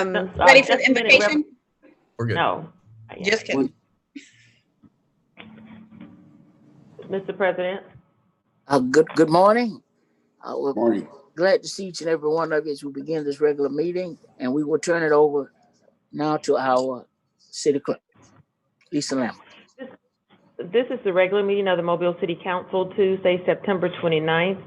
Ready for the invocation? We're good. No. Just kidding. Mr. President. Good morning. Morning. Glad to see each and every one of you as we begin this regular meeting, and we will turn it over now to our city clerk, Lisa Lambert. This is the regular meeting of the Mobile City Council, Tuesday, September 29th.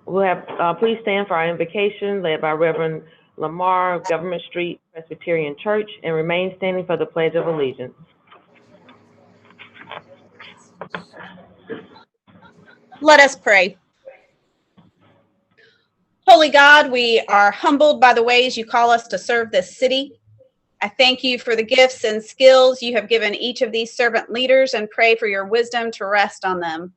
We'll have, please stand for our invocation led by Reverend Lamar, Government Street Presbyterian Church, and remain standing for the Pledge of Allegiance. Let us pray. Holy God, we are humbled by the ways you call us to serve this city. I thank you for the gifts and skills you have given each of these servant leaders and pray for your wisdom to rest on them.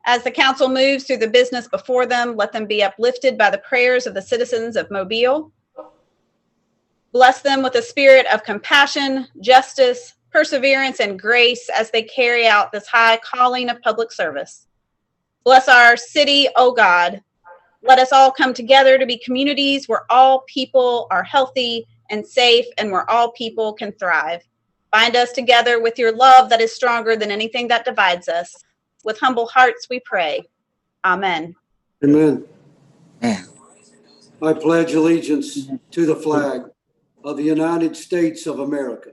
As the council moves through the business before them, let them be uplifted by the prayers of the citizens of Mobile. Bless them with a spirit of compassion, justice, perseverance, and grace as they carry out this high calling of public service. Bless our city, O God. Let us all come together to be communities where all people are healthy and safe and where all people can thrive. Bind us together with your love that is stronger than anything that divides us. With humble hearts we pray. Amen. Amen. Amen. I pledge allegiance to the flag of the United States of America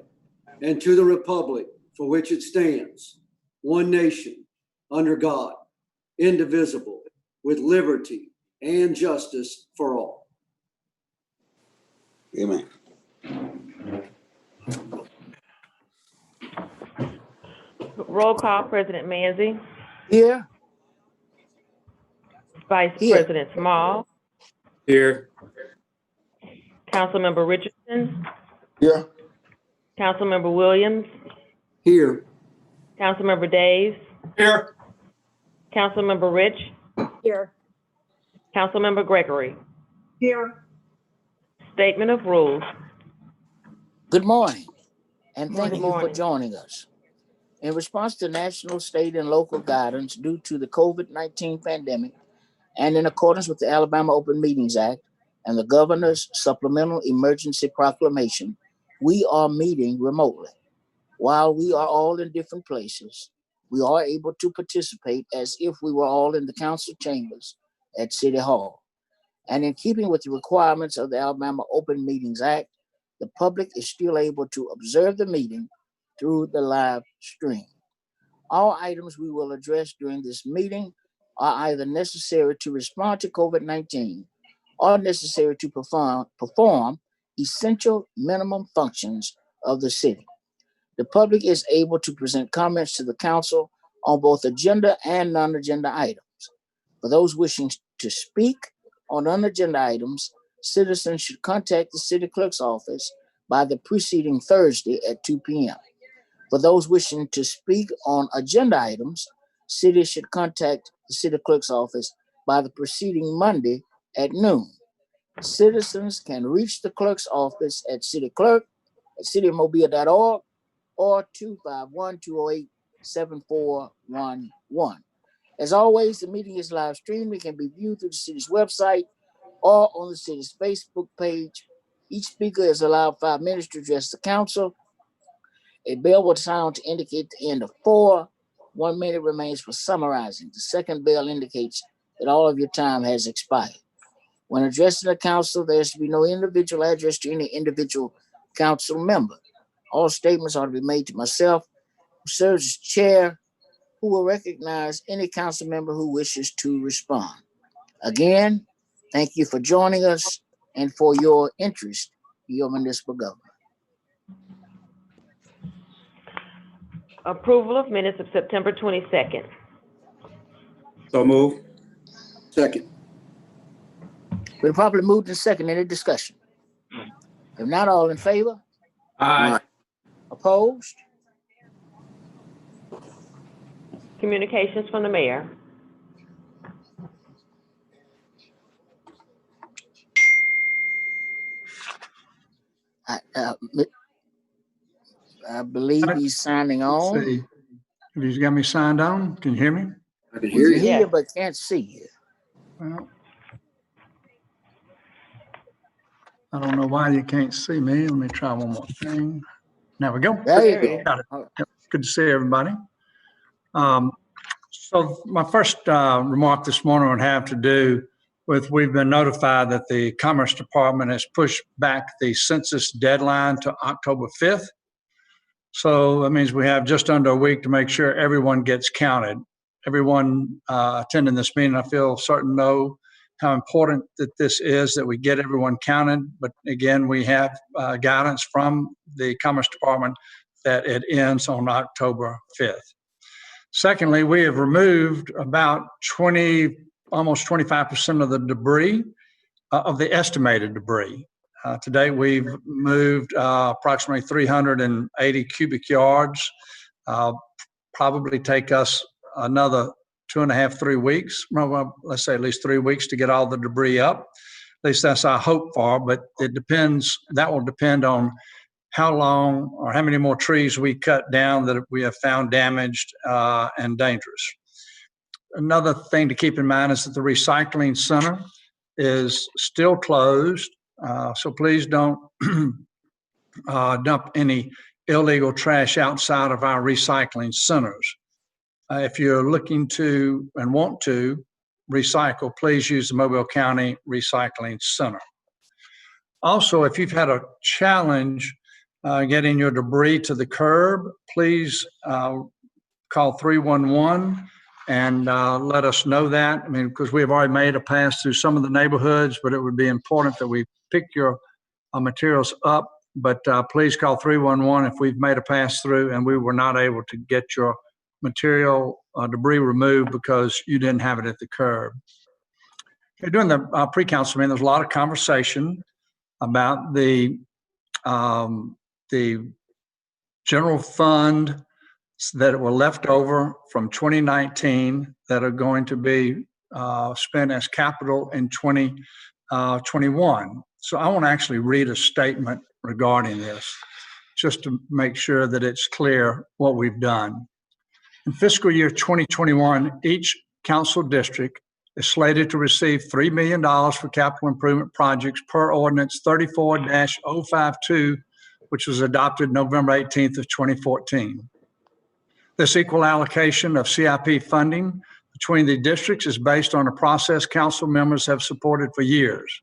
and to the republic for which it stands, one nation, under God, indivisible, with liberty and justice for all. Amen. Roll call, President Manzi. Here. Vice President Small. Here. Councilmember Richardson. Here. Councilmember Williams. Here. Councilmember Daves. Here. Councilmember Rich. Here. Councilmember Gregory. Here. Statement of rules. Good morning, and thank Good you for morning. joining us. In response to national, state, and local guidance due to the COVID-19 pandemic, and in accordance with the Alabama Open Meetings Act and the governor's supplemental emergency proclamation, we are meeting remotely. While we are all in different places, we are able to participate as if we were all in the council chambers at City Hall. And in keeping with the requirements of the Alabama Open Meetings Act, the public is still able to observe the meeting through the live stream. All items we will address during this meeting are either necessary to respond to COVID-19 or necessary to perform essential minimum functions of the city. The public is able to present comments to the council on both agenda and non-agenda items. For those wishing to speak on non-agenda items, citizens should contact the city clerk's office by the preceding Thursday at 2 p.m. For those wishing to speak on agenda items, cities should contact the city clerk's office by the preceding Monday at noon. Citizens can reach the clerk's office at citymobile.org or 251-208-7411. As always, the meeting is live streamed. It can be viewed through the city's website or on the city's Facebook page. Each speaker is allowed 5 minutes to address the council. A bell will sound to indicate the end of 4. 1 minute remains for summarizing. The second bell indicates that all of your time has expired. When addressing the council, there is to be no individual address to any individual council member. All statements are to be made to myself, who serves as chair, who will recognize any council member who wishes to respond. Again, thank you for joining us and for your interest in your municipal government. Approval of minutes of September 22nd. So move. Second. Been properly moved and second. Any discussion? If not, all in favor? Aye. Opposed? Communications from the mayor. I believe he's signing on. See, have you got me signed on? Can you hear me? I can We hear can you. hear Yeah. you, but can't see you. Well, I don't know why you can't see me. Let me try one more thing. There we go. There you There he go. is. Got it. Yep. Good to see everybody. So my first remark this morning would have to do with we've been notified that the Commerce Department has pushed back the census deadline to October 5th. So that means we have just under a week to make sure everyone gets counted. Everyone attending this meeting, I feel certain know how important that this is, that we get everyone counted. But again, we have guidance from the Commerce Department that it ends on October 5th. Secondly, we have removed about almost 25% of the debris, of the estimated debris. Today, we've moved approximately 380 cubic yards. Probably take us another 2.5, 3 weeks. Well, let's say at least 3 weeks to get all the debris up. At least that's our hope for, but it depends. That will depend on how long or how many more trees we cut down that we have found damaged and dangerous. Another thing to keep in mind is that the recycling center is still closed. So please don't dump any illegal trash outside of our recycling centers. If you're looking to and want to recycle, please use the Mobile County Recycling Center. Also, if you've had a challenge getting your debris to the curb, please call 311 and let us know that. I mean, because we have already made a pass through some of the neighborhoods, but it would be important that we pick your materials up. But please call 311 if we've made a pass through and we were not able to get your material debris removed because you didn't have it at the curb. During the pre-council meeting, there's a lot of conversation about the general fund that were left over from 2019 that are going to be spent as capital in 2021. So I want to actually read a statement regarding this, just to make sure that it's clear what we've done. In fiscal year 2021, each council district is slated to receive $3 million for capital improvement projects per ordinance 34-052, which was adopted November 18th of 2014. This equal allocation of CIP funding between the districts is based on a process council members have supported for years.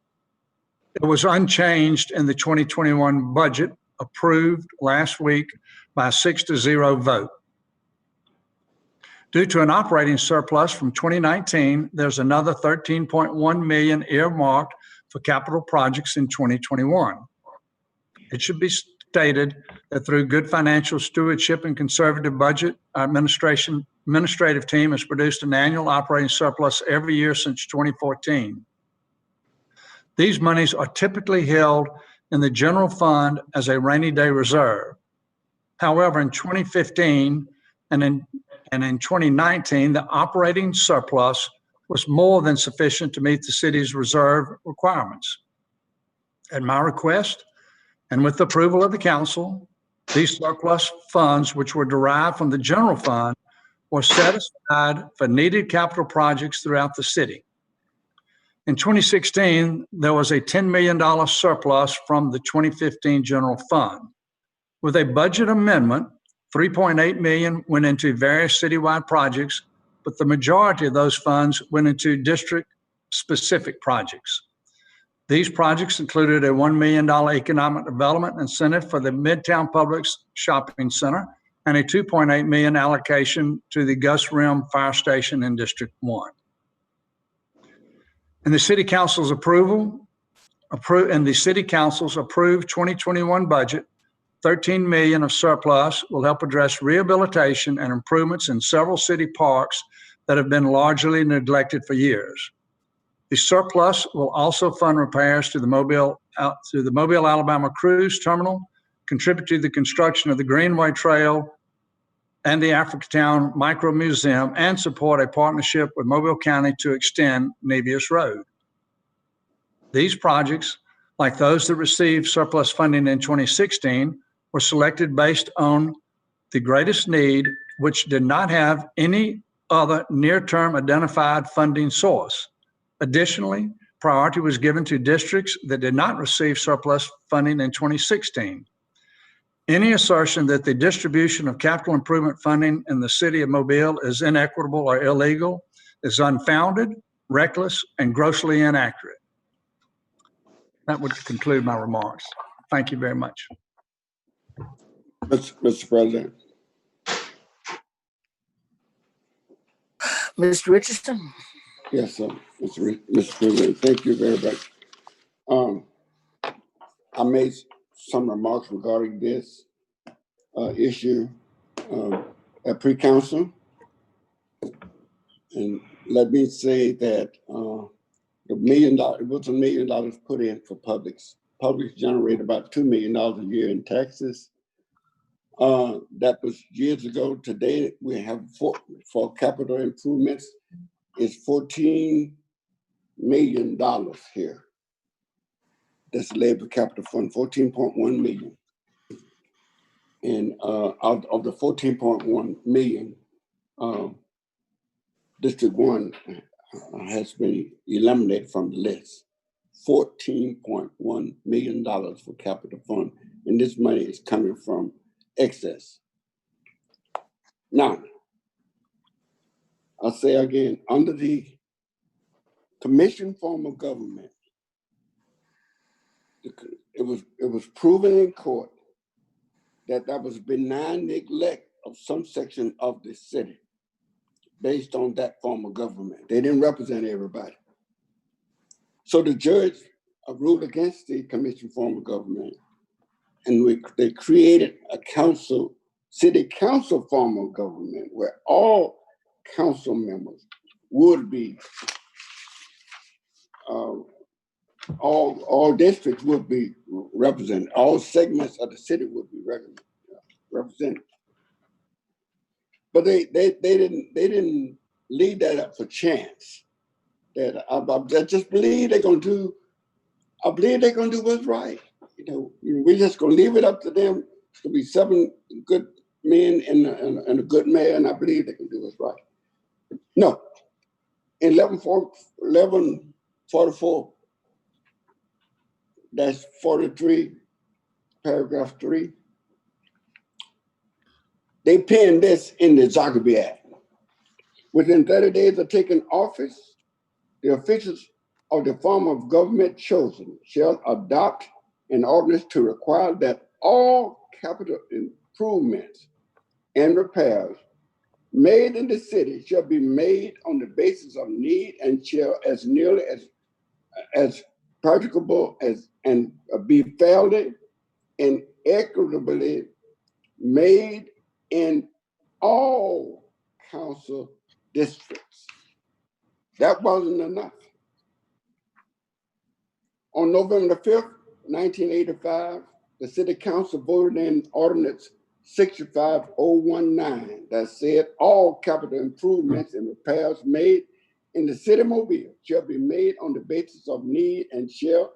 It was unchanged in the 2021 budget approved last week by a 6-0 vote. Due to an operating surplus from 2019, there's another $13.1 million earmarked for capital projects in 2021. It should be stated that through good financial stewardship and conservative budget, our administrative team has produced an annual operating surplus every year since 2014. These monies are typically held in the general fund as a rainy day reserve. However, in 2015 and in 2019, the operating surplus was more than sufficient to meet the city's reserve requirements. At my request, and with the approval of the council, these surplus funds, which were derived from the general fund, were set aside for needed capital projects throughout the city. In 2016, there was a $10 million surplus from the 2015 general fund. With a budget amendment, $3.8 million went into various citywide projects, but the majority of those funds went into district-specific projects. These projects included a $1 million economic development incentive for the Midtown Publix Shopping Center and a $2.8 million allocation to the Gus Rim Fire Station in District 1. In the City Council's approved 2021 budget, $13 million of surplus will help address rehabilitation and improvements in several city parks that have been largely neglected for years. The surplus will also fund repairs to the Mobile, Alabama Cruise Terminal, contribute to the construction of the Greenway Trail and the Africatown Micro Museum, and support a partnership with Mobile County to extend Nebius Road. These projects, like those that received surplus funding in 2016, were selected based on the greatest need, which did not have any other near-term identified funding source. Additionally, priority was given to districts that did not receive surplus funding in 2016. Any assertion that the distribution of capital improvement funding in the city of Mobile is inequitable or illegal is unfounded, reckless, and grossly inaccurate. That would conclude my remarks. Thank you very much. Mr. President. Mr. Richardson? Yes, sir. Mr. President, thank you very much. I made some remarks regarding this issue at pre-council. And let me say that it was $1 million put in for Publix. Publix generated about $2 million a year in taxes. That was years ago. Today, we have for capital improvements, it's $14 million here. That's the labor capital fund, 14.1 million. And out of the 14.1 million, District 1 has been eliminated from the list. $14.1 million for capital fund. And this money is coming from excess. Now, I'll say again, under the commission form of government, it was proven in court that was benign neglect of some section of the city based on that form of government. They didn't represent everybody. So the judge ruled against the commission form of government, and they created a city council form of government where all council members would be, all districts would be represented. All segments of the city would be represented. But they didn't leave that up for chance. That I just believe they're gonna do. I believe they're gonna do what's right. We're just gonna leave it up to them. To be 7 good men and a good mayor, and I believe they can do what's right. No, in 1144. That's 43, paragraph 3. They penned this in the Zachary Act. Within 30 days of taking office, the officials of the form of government chosen shall adopt an ordinance to require that all capital improvements and repairs made in the city shall be made on the basis of need and shall as nearly as practicable and be fairly and equitably made in all council districts. That wasn't enough. On November the 5th, 1985, the city council voted in ordinance 65019 that said all capital improvements and repairs made in the city of Mobile shall be made on the basis of need and shall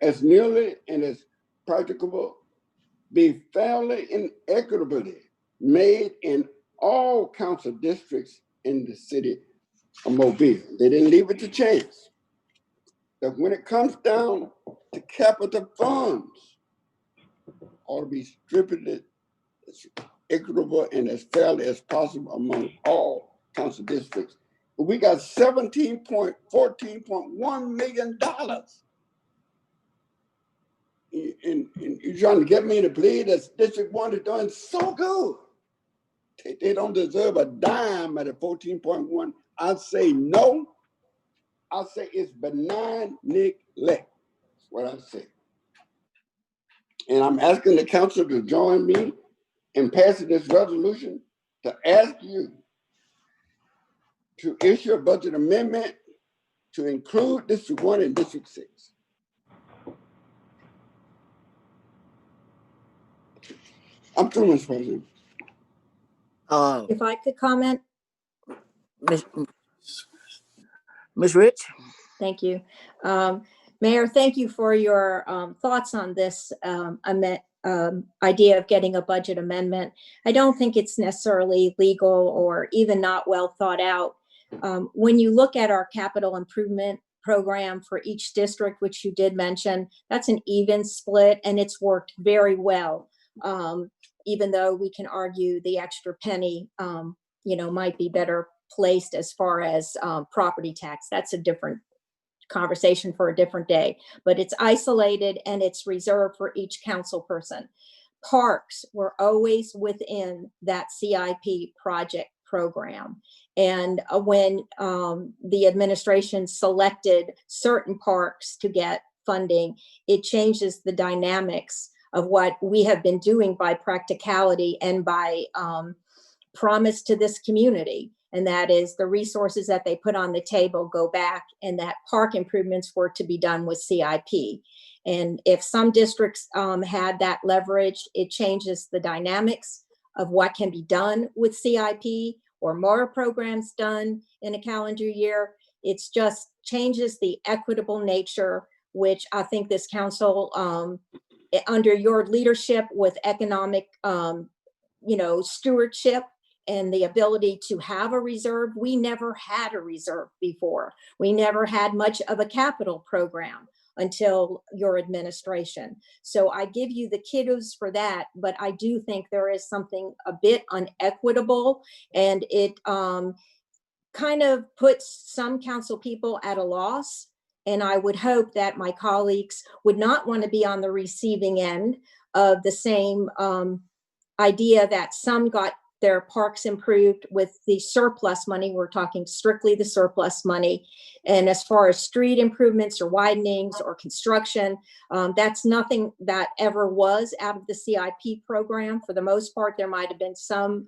as nearly and as practicable be fairly and equitably made in all council districts in the city of Mobile. They didn't leave it to chance. That when it comes down to capital funds, ought to be distributed as equitable and as fairly as possible among all council districts. But we got $14.1 million. And you're trying to get me to believe that District 1 is doing so good. They don't deserve a dime at a 14.1. I say no. I say it's benign neglect. That's what I say. And I'm asking the council to join me in passing this resolution to ask you to issue a budget amendment to include District 1 and District 6. I'm through, Mr. President. If I could comment, Ms. Rich? thank you. Mayor, thank you for your thoughts on this idea of getting a budget amendment. I don't think it's necessarily legal or even not well thought out. When you look at our capital improvement program for each district, which you did mention. That's an even split, and it's worked very well. Even though we can argue the extra penny, might be better placed as far as property tax. That's a different conversation for a different day, but it's isolated and it's reserved for each council person. Parks were always within that CIP project program. And when the administration selected certain parks to get funding, it changes the dynamics of what we have been doing by practicality and by promise to this community. And that is the resources that they put on the table go back, and that park improvements were to be done with CIP. And if some districts had that leverage, it changes the dynamics of what can be done with CIP or more programs done in a calendar year. It's just changes the equitable nature, which I think this council, under your leadership with economic, stewardship, and the ability to have a reserve. We never had a reserve before. We never had much of a capital program until your administration. So I give you the kudos for that, but I do think there is something a bit unequitable, and it kind of puts some council people at a loss. And I would hope that my colleagues would not want to be on the receiving end of the same idea that some got their parks improved with the surplus money. We're talking strictly the surplus money. And as far as street improvements or widenings or construction, that's nothing that ever was out of the CIP program. For the most part, there might have been some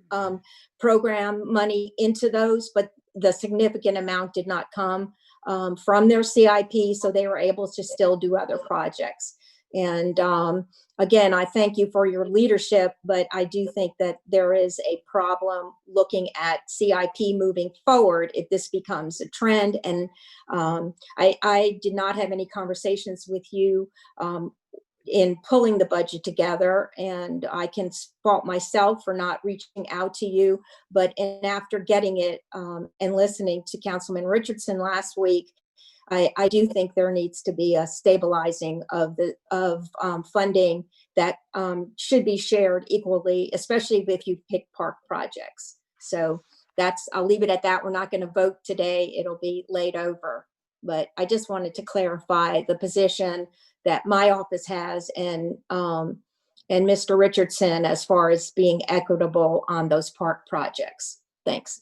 program money into those, but the significant amount did not come from their CIP, so they were able to still do other projects. And again, I thank you for your leadership, but I do think that there is a problem looking at CIP moving forward if this becomes a trend. And I did not have any conversations with you in pulling the budget together, and I can fault myself for not reaching out to you. But after getting it and listening to Councilman Richardson last week, I do think there needs to be a stabilizing of funding that should be shared equally, especially if you pick park projects. So I'll leave it at that. We're not going to vote today. It'll be laid over. But I just wanted to clarify the position that my office has and Mr. Richardson as far as being equitable on those park projects. Thanks.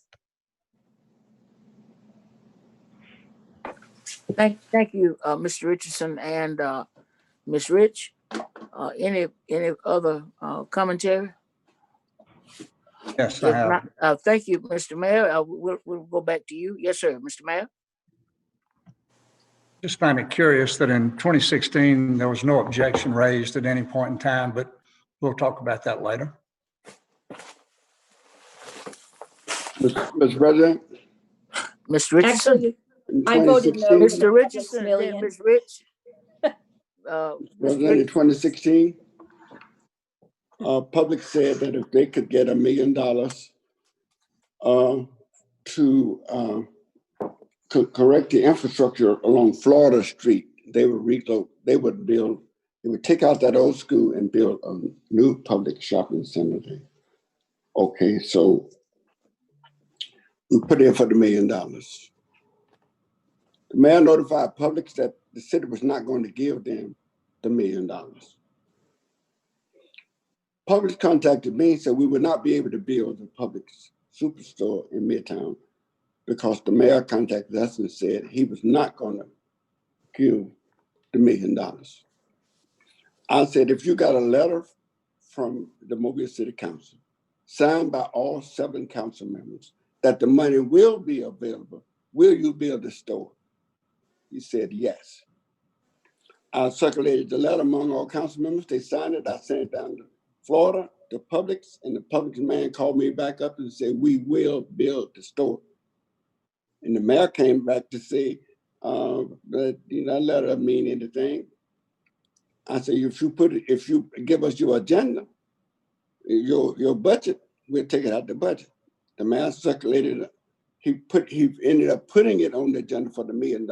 Thank you, Mr. Richardson and Ms. Rich. Any other commentary? Yes, I have. Not, thank you, Mr. Mayor. We'll go back to you. Yes, sir, Mr. Mayor. Just find it curious that in 2016, there was no objection raised at any point in time, but we'll talk about that later. Mr. President? Mr. Richardson? Actually, I voted no. Mr. Richardson, then Ms. Rich. President, in 2016, public said that if they could get $1 million to correct the infrastructure along Florida Street, they would take out that old school and build a new public shopping center there. Okay, so we put in for the $1 million. The mayor notified Publix that the city was not going to give them the $1 million. Publix contacted me and said we would not be able to build the Publix superstore in Midtown because the mayor contacted us and said he was not going to give the $1 million. I said, if you got a letter from the Mobile City Council signed by all 7 council members that the money will be available, will you build the store? He said, yes. I circulated the letter among all council members. They signed it. I sent it down to Florida, to Publix, and the Publix man called me back up and said, we will build the store. And the mayor came back to say, that letter doesn't mean anything. I said, if you give us your agenda, your budget, we'll take it out the budget. The mayor circulated it. He ended up putting it on the agenda for the $1 million.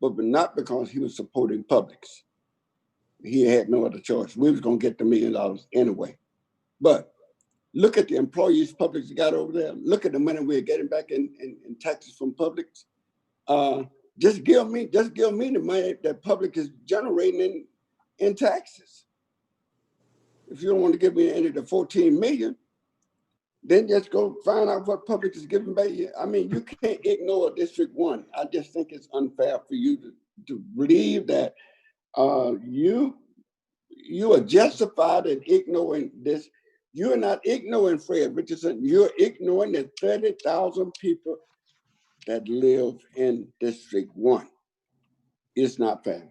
but not because he was supporting Publix. He had no other choice. We was going to get the $1 million anyway. But look at the employees Publix got over there. Look at the money we're getting back in taxes from Publix. Just give me the money that Publix is generating in taxes. If you don't want to give me any of the 14 million, then just go find out what Publix is giving back. I mean, you can't ignore District 1. I just think it's unfair for you to believe that you are justified in ignoring this. You're not ignoring Fred Richardson. You're ignoring the 30,000 people that live in District 1. It's not fair.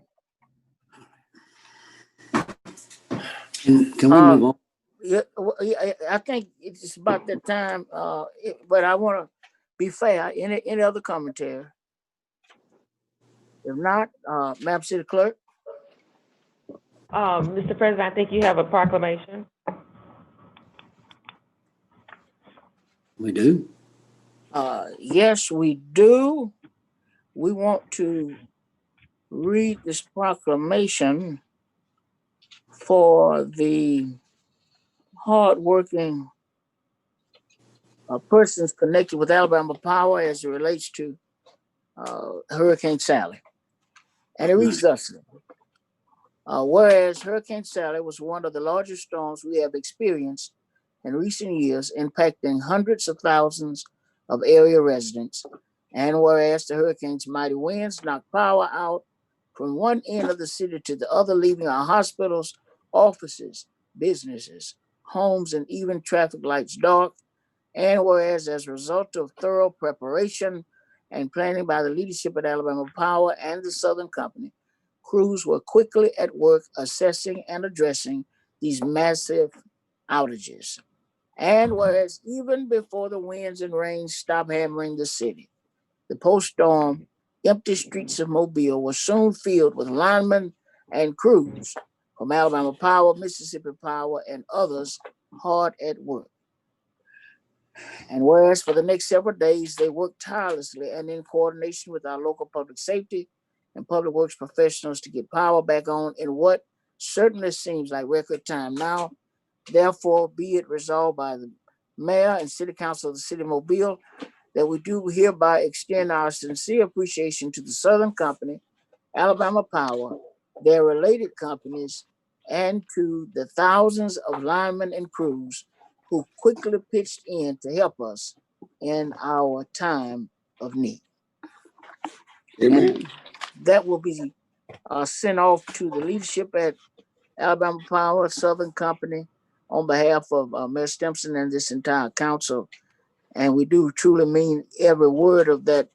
Can we move on? Yeah, I think it's about that time, but I want to be fair. Any other commentary? If not, Madam City Clerk. Mr. President, I think you have a proclamation. We do. Yes, we do. We want to read this proclamation for the hardworking persons connected with Alabama Power as it relates to Hurricane Sally. And it reads thusly. Whereas Hurricane Sally was one of the largest storms we have experienced in recent years, impacting hundreds of thousands of area residents, and whereas the hurricane's mighty winds knocked power out from one end of the city to the other, leaving our hospitals, offices, businesses, homes, and even traffic lights dark, and whereas as a result of thorough preparation and planning by the leadership at Alabama Power and the Southern Company, crews were quickly at work assessing and addressing these massive outages. And whereas even before the winds and rains stopped hammering the city, the post-storm empty streets of Mobile were soon filled with linemen and crews from Alabama Power, Mississippi Power, and others hard at work. And whereas for the next several days, they worked tirelessly and in coordination with our local public safety and public works professionals to get power back on in what certainly seems like record time. Now, therefore, be it resolved by the mayor and city council of the city of Mobile that we do hereby extend our sincere appreciation to the Southern Company, Alabama Power, their related companies, and to the thousands of linemen and crews who quickly pitched in to help us in our time of need. Amen. And that will be sent off to the leadership at Alabama Power, Southern Company, on behalf of Mayor Stimson and this entire council. And we do truly mean every word of that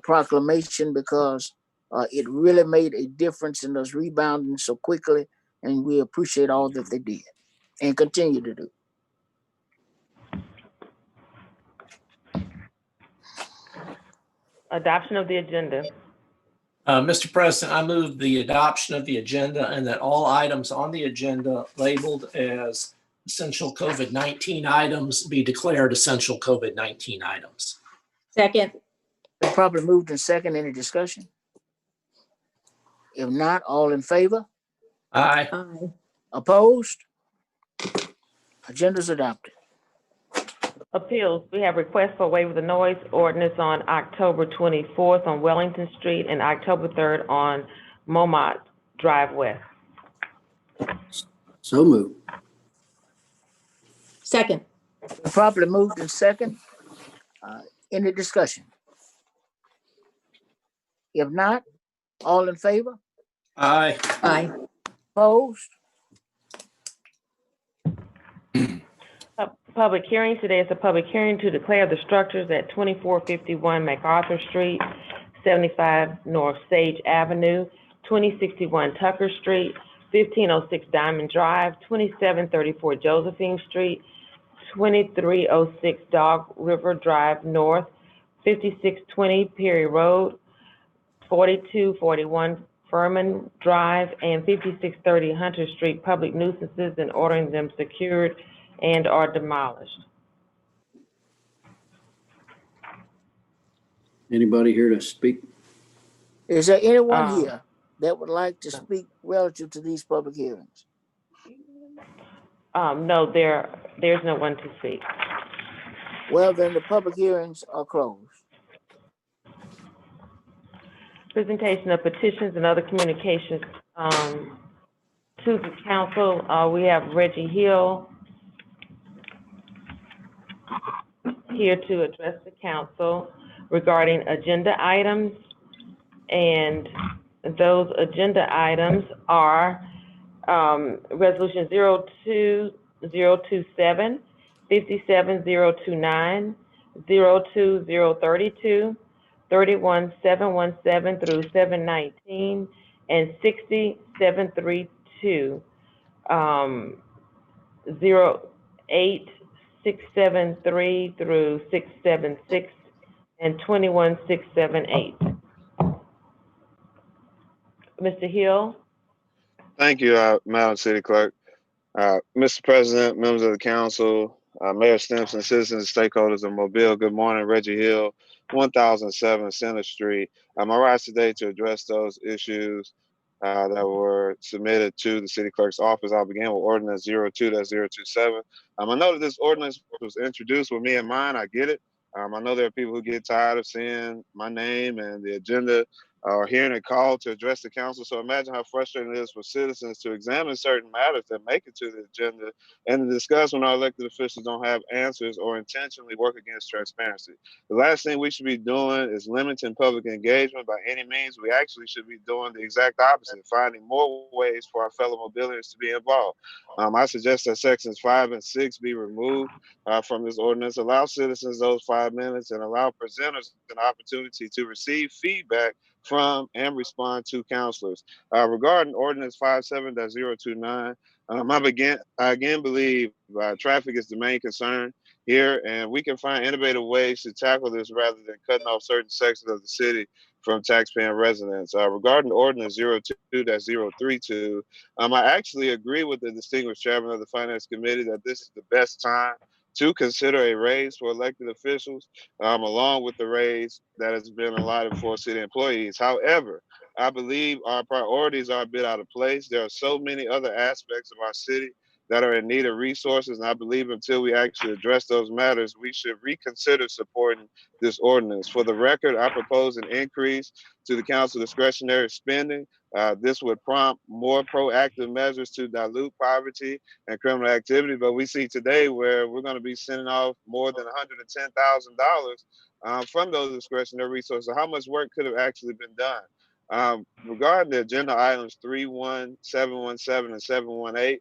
proclamation, because it really made a difference in us rebounding so quickly, and we appreciate all that they did and continue to do. Adoption of the agenda. Mr. President, I move the adoption of the agenda and that all items on the agenda labeled as essential COVID-19 items be declared essential COVID-19 items. Second. Been properly moved in second. Any discussion? If not, all in favor? Aye. Aye. Opposed? Agenda's adopted. Appeals, we have requests for waiver of the noise ordinance on October 24th on Wellington Street and October 3rd on Momot Drive West. So moved. Second. Been properly moved in second. Any discussion? If not, all in favor? Aye. Aye. Opposed? Public hearing, today is a public hearing to declare the structures at 2451 MacArthur Street, 75 North Sage Avenue, 2061 Tucker Street, 1506 Diamond Drive, 2734 Josephine Street, 2306 Dog River Drive North, 5620 Perry Road, 4241 Furman Drive, and 5630 Hunter Street, public nuisances, and ordering them secured and are demolished. Anybody here to speak? Is there anyone Um, here that would like to speak relative to these public hearings? No, there's no one to speak. Well, then the public hearings are closed. Presentation of petitions and other communications to the council. We have Reggie Hill here to address the council regarding agenda items. And those agenda items are Resolution 02027, 57029, 02032, 31717 through 719, and 60732, 08673 through 676, and 21678. Mr. Hill? Thank you, Madam City Clerk. Mr. President, members of the council, Mayor Stimson, citizens, stakeholders of Mobile, good morning. Reggie Hill, 1007 Center Street. I rise today to address those issues that were submitted to the city clerk's office. I'll begin with ordinance 02-027. I know that this ordinance was introduced with me in mind. I get it. I know there are people who get tired of seeing my name and the agenda or hearing a call to address the council. So imagine how frustrating it is for citizens to examine certain matters that make it to the agenda and to discuss when our elected officials don't have answers or intentionally work against transparency. The last thing we should be doing is limiting public engagement by any means. We actually should be doing the exact opposite, finding more ways for our fellow mobilians to be involved. I suggest that sections 5 and 6 be removed from this ordinance. Allow citizens those 5 minutes and allow presenters an opportunity to receive feedback from and respond to counselors. Regarding ordinance 57-029, I again believe traffic is the main concern here, and we can find innovative ways to tackle this rather than cutting off certain sections of the city from taxpaying residents. Regarding ordinance 02-032, I actually agree with the distinguished chairman of the Finance Committee that this is the best time to consider a raise for elected officials, along with the raise that has been allotted for city employees. However, I believe our priorities are a bit out of place. There are so many other aspects of our city that are in need of resources, and I believe until we actually address those matters, we should reconsider supporting this ordinance. For the record, I propose an increase to the council discretionary spending. This would prompt more proactive measures to dilute poverty and criminal activity, but we see today where we're going to be sending off more than $110,000 from those discretionary resources. How much work could have actually been done? Regarding the agenda items 31717 and 718,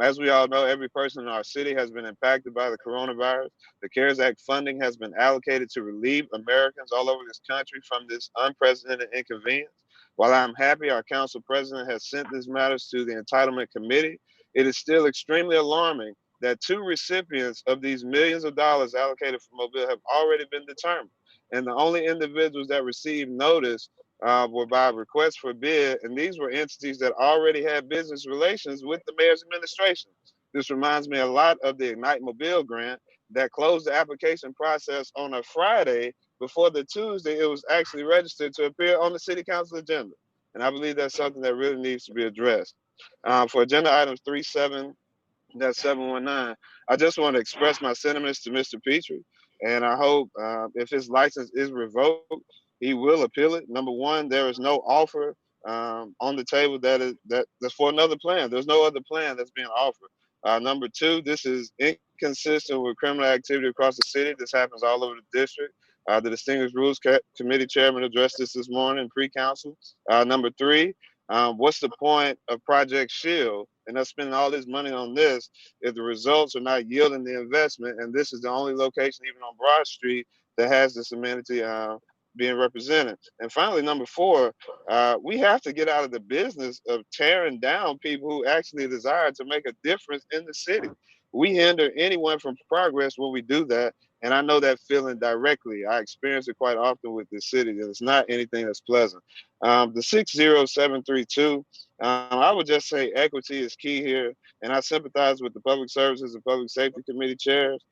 as we all know, every person in our city has been impacted by the coronavirus. The CARES Act funding has been allocated to relieve Americans all over this country from this unprecedented inconvenience. While I'm happy our council president has sent these matters to the entitlement committee, it is still extremely alarming that 2 recipients of these millions of dollars allocated for Mobile have already been determined. And the only individuals that received notice were by request for bid, and these were entities that already had business relations with the mayor's administration. This reminds me a lot of the Ignite Mobile grant that closed the application process on a Friday before the Tuesday it was actually registered to appear on the city council agenda. And I believe that's something that really needs to be addressed. For agenda items 719, I just want to express my sentiments to Mr. Petrie, and I hope if his license is revoked, he will appeal it. Number one, there is no offer on the table that's for another plan. There's no other plan that's being offered. Number two, this is inconsistent with criminal activity across the city. This happens all over the district. The Distinguished Rules Committee Chairman addressed this morning pre-council. Number three, what's the point of Project Shield and us spending all this money on this if the results are not yielding the investment? And this is the only location, even on Broad Street, that has this amenity being represented. And finally, number four, we have to get out of the business of tearing down people who actually desire to make a difference in the city. We hinder anyone from progress when we do that. And I know that feeling directly. I experience it quite often with this city, and it's not anything that's pleasant. The 60732, I would just say equity is key here, and I sympathize with the Public Services and Public Safety Committee chairs.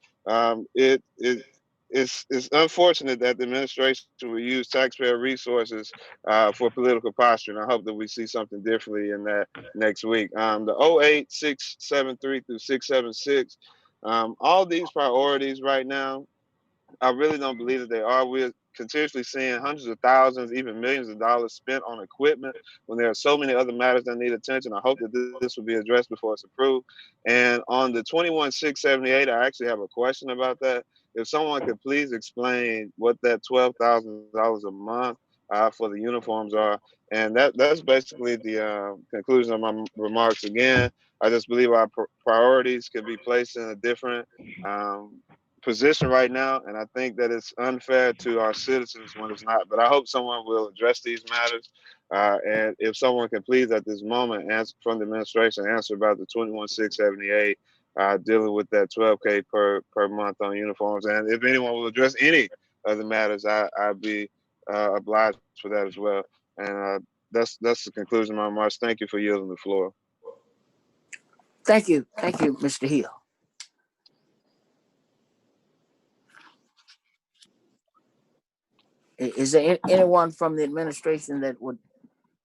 it's unfortunate that the administration will use taxpayer resources for political posturing. I hope that we see something differently in that next week. The 08673 through 676, all these priorities right now, I really don't believe that they are. We're continuously seeing hundreds of thousands, even millions of dollars spent on equipment when there are so many other matters that need attention. I hope that this will be addressed before it's approved. And on the 21678, I actually have a question about that. If someone could please explain what that $12,000 a month for the uniforms are. And that's basically the conclusion of my remarks. Again, I just believe our priorities could be placed in a different position right now, and I think that it's unfair to our citizens when it's not. But I hope someone will address these matters, and if someone can please at this moment answer from the administration, answer about the 21678 dealing with that 12K per month on uniforms, and if anyone will address any of the matters, I'd be obliged for that as well. And that's the conclusion of my remarks. Thank you for yielding the floor. Thank you, Mr. Hill. Is there anyone from the administration that would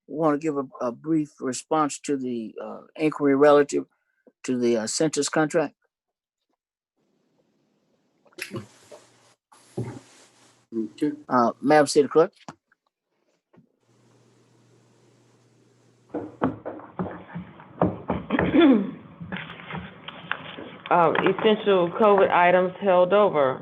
want to give a brief response to the inquiry relative to the census contract? Okay. Madam City Clerk. Essential COVID items held over,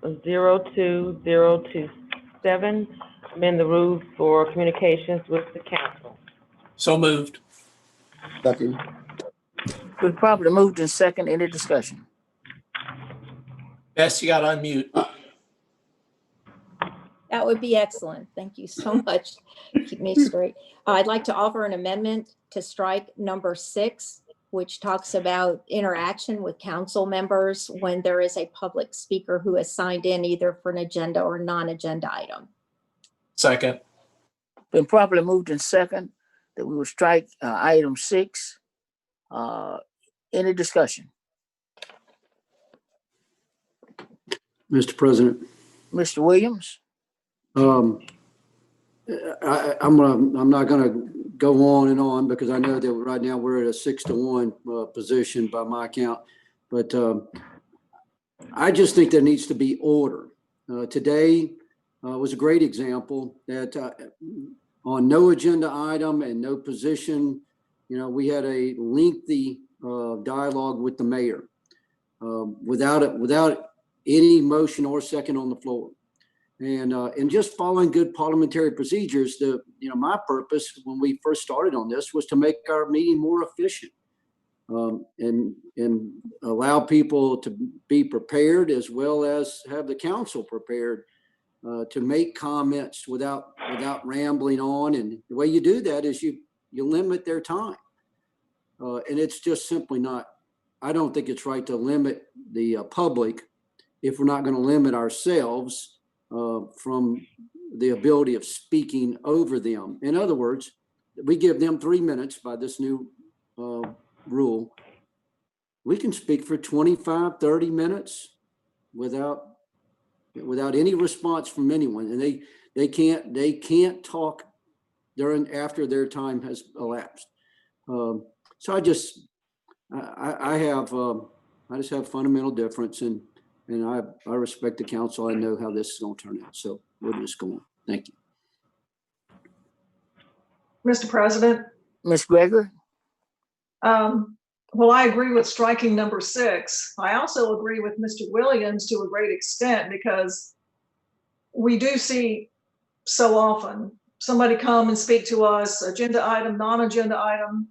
02027, amend the rules for communications with the council. So moved. Second. Been properly moved in second. Any discussion? Bess, you got to unmute. That would be excellent. Thank you so much. Keep me straight. I'd like to offer an amendment to strike number 6, which talks about interaction with council members when there is a public speaker who is signed in either for an agenda or non-agenda item. Second. Been properly moved in second that we would strike item 6. Any discussion? Mr. President. Mr. Williams? I'm not gonna go on and on because I know that right now we're at a 6-1 position by my count, but I just think there needs to be order. Today was a great example that on no agenda item and no position, we had a lengthy dialogue with the mayor without any motion or second on the floor. And just following good parliamentary procedures, my purpose when we first started on this was to make our meeting more efficient and allow people to be prepared as well as have the council prepared to make comments without rambling on. And the way you do that is you limit their time. And it's just simply not, I don't think it's right to limit the public if we're not going to limit ourselves from the ability of speaking over them. In other words, we give them 3 minutes by this new rule. We can speak for 25, 30 minutes without any response from anyone. And they can't talk after their time has elapsed. So I just have fundamental difference, and I respect the council. I know how this is going to turn out. So we'll just go on. Thank you. Mr. President. Ms. Gregory? Well, I agree with striking number 6. I also agree with Mr. Williams to a great extent because we do see so often somebody come and speak to us, agenda item, non-agenda item,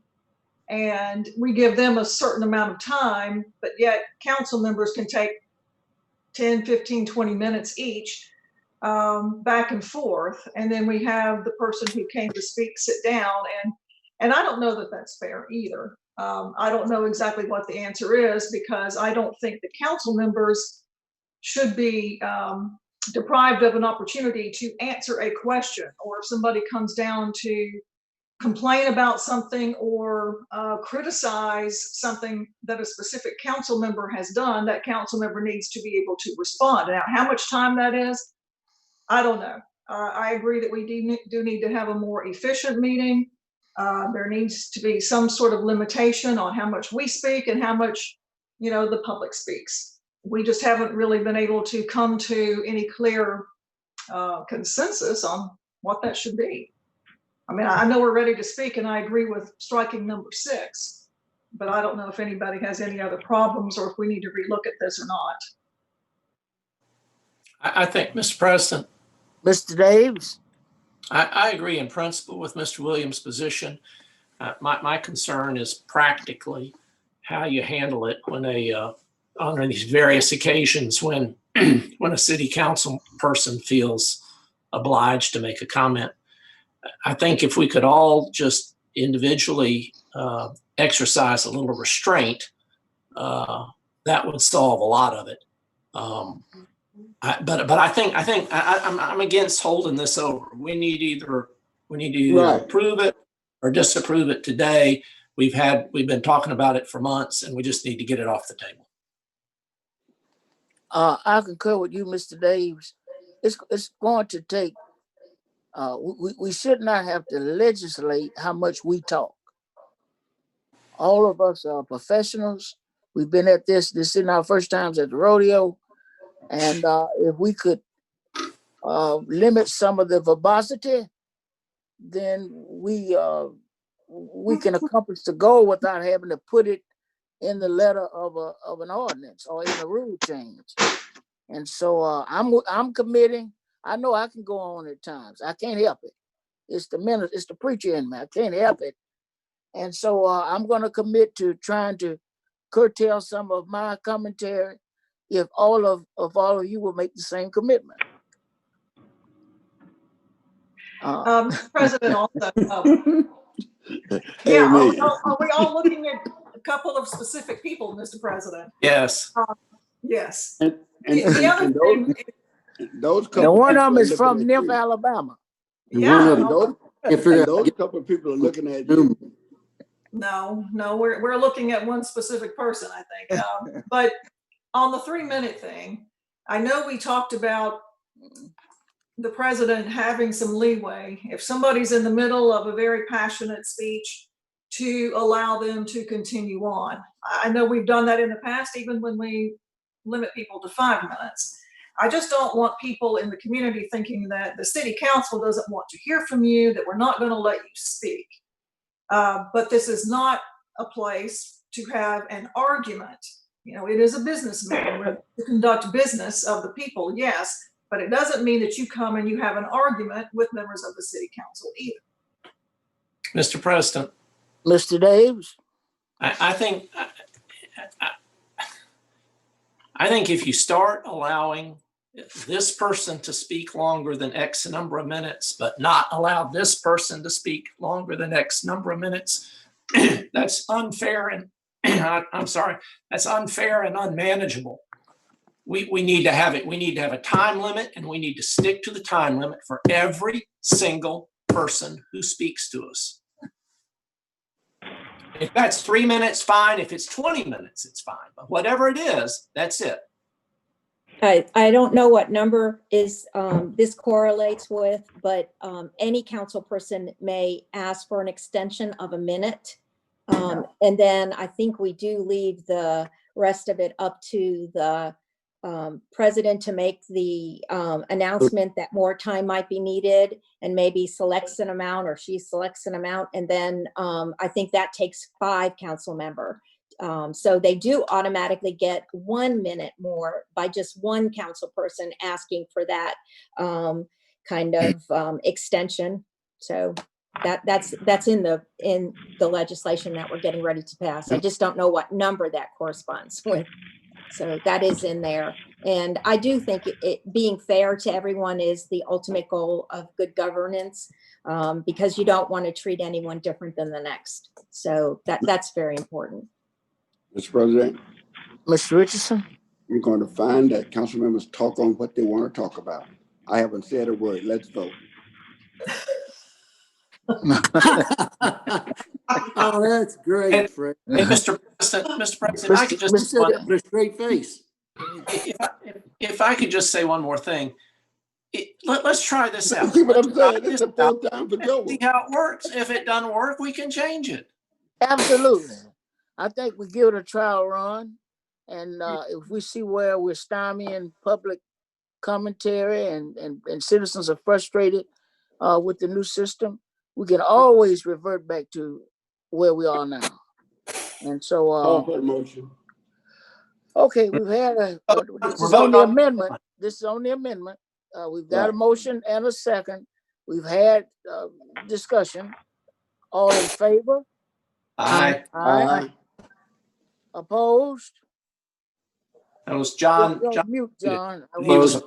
and we give them a certain amount of time, but yet council members can take 10, 15, 20 minutes each back and forth. And then we have the person who came to speak sit down. And I don't know that that's fair either. I don't know exactly what the answer is because I don't think the council members should be deprived of an opportunity to answer a question, or if somebody comes down to complain about something or criticize something that a specific council member has done, that council member needs to be able to respond. Now, how much time that is, I don't know. I agree that we do need to have a more efficient meeting. There needs to be some sort of limitation on how much we speak and how much, the public speaks. We just haven't really been able to come to any clear consensus on what that should be. I mean, I know we're ready to speak, and I agree with striking number 6, but I don't know if anybody has any other problems or if we need to relook at this or not. I think, Mr. President, Mr. Davis? I agree in principle with Mr. Williams' position. My concern is practically how you handle it when on these various occasions when when a city council person feels obliged to make a comment. I think if we could all just individually exercise a little restraint, that would solve a lot of it. But I think I'm against holding this over. We need to either Right. approve it or disapprove it today. We've been talking about it for months, and we just need to get it off the table. I concur with you, Mr. Davis. It's going to take, we should not have to legislate how much we talk. All of us are professionals. We've been at this isn't our first times at the rodeo. And if we could limit some of the verbosity, then we can accomplish the goal without having to put it in the letter of an ordinance or in a rule change. And so I'm committing. I know I can go on at times. I can't help it. It's the preacher in me. I can't help it. And so I'm going to commit to trying to curtail some of my commentary if all of you will make the same commitment. Mr. President, also, yeah, are we all looking at a couple of specific people, Mr. President? Yes. Yes. And The other thing, those And couple one of people them are is from looking at Nymph, you. Alabama. yeah, And those couple of people are looking at you. no, we're looking at one specific person, I think. But on the 3-minute thing, I know we talked about the president having some leeway if somebody's in the middle of a very passionate speech to allow them to continue on. I know we've done that in the past, even when we limit people to 5 minutes. I just don't want people in the community thinking that the city council doesn't want to hear from you, that we're not going to let you speak. But this is not a place to have an argument. It is a business meeting. We're to conduct business of the people, yes, but it doesn't mean that you come and you have an argument with members of the city council either. Mr. President, Mr. Davis? I think if you start allowing this person to speak longer than X number of minutes, but not allow this person to speak longer than X number of minutes, that's unfair and that's unfair and unmanageable. We need to have it. We need to have a time limit, and we need to stick to the time limit for every single person who speaks to us. If that's 3 minutes, fine. If it's 20 minutes, it's fine. But whatever it is, that's it. I don't know what number is this correlates with, but any council person may ask for an extension of a minute. And then I think we do leave the rest of it up to the president to make the announcement that more time might be needed and maybe selects an amount or she selects an amount. And then I think that takes 5 council member. So they do automatically get 1 minute more by just one council person asking for that kind of extension. So that's in the legislation that we're getting ready to pass. I just don't know what number that corresponds with. So that is in there. And I do think it being fair to everyone is the ultimate goal of good governance, because you don't want to treat anyone different than the next. So that's very important. Mr. President, Mr. Richardson? we're going to find that council members talk on what they want to talk about. I haven't said a word. Let's vote. Oh, that's great, Fred. Hey, Mr. President, I could just, Mr. Said it with a straight face. if I could just say one more thing. Let's try this out. See what I'm Let's try saying? This is this the out third time for and Joe. see how it works. If it doesn't work, we can change it. Absolutely. I think we give it a trial run. And if we see where we're stymieing public commentary and citizens are frustrated with the new system, we can always revert back to where we are now. And so, Call for the motion. okay, we've had this We're is on voting the on- amendment. This is on the amendment. We've got a Right. motion and a second. We've had discussion. All in favor? Aye. Aye. Opposed? That was John. Don't John, mute, John. he was,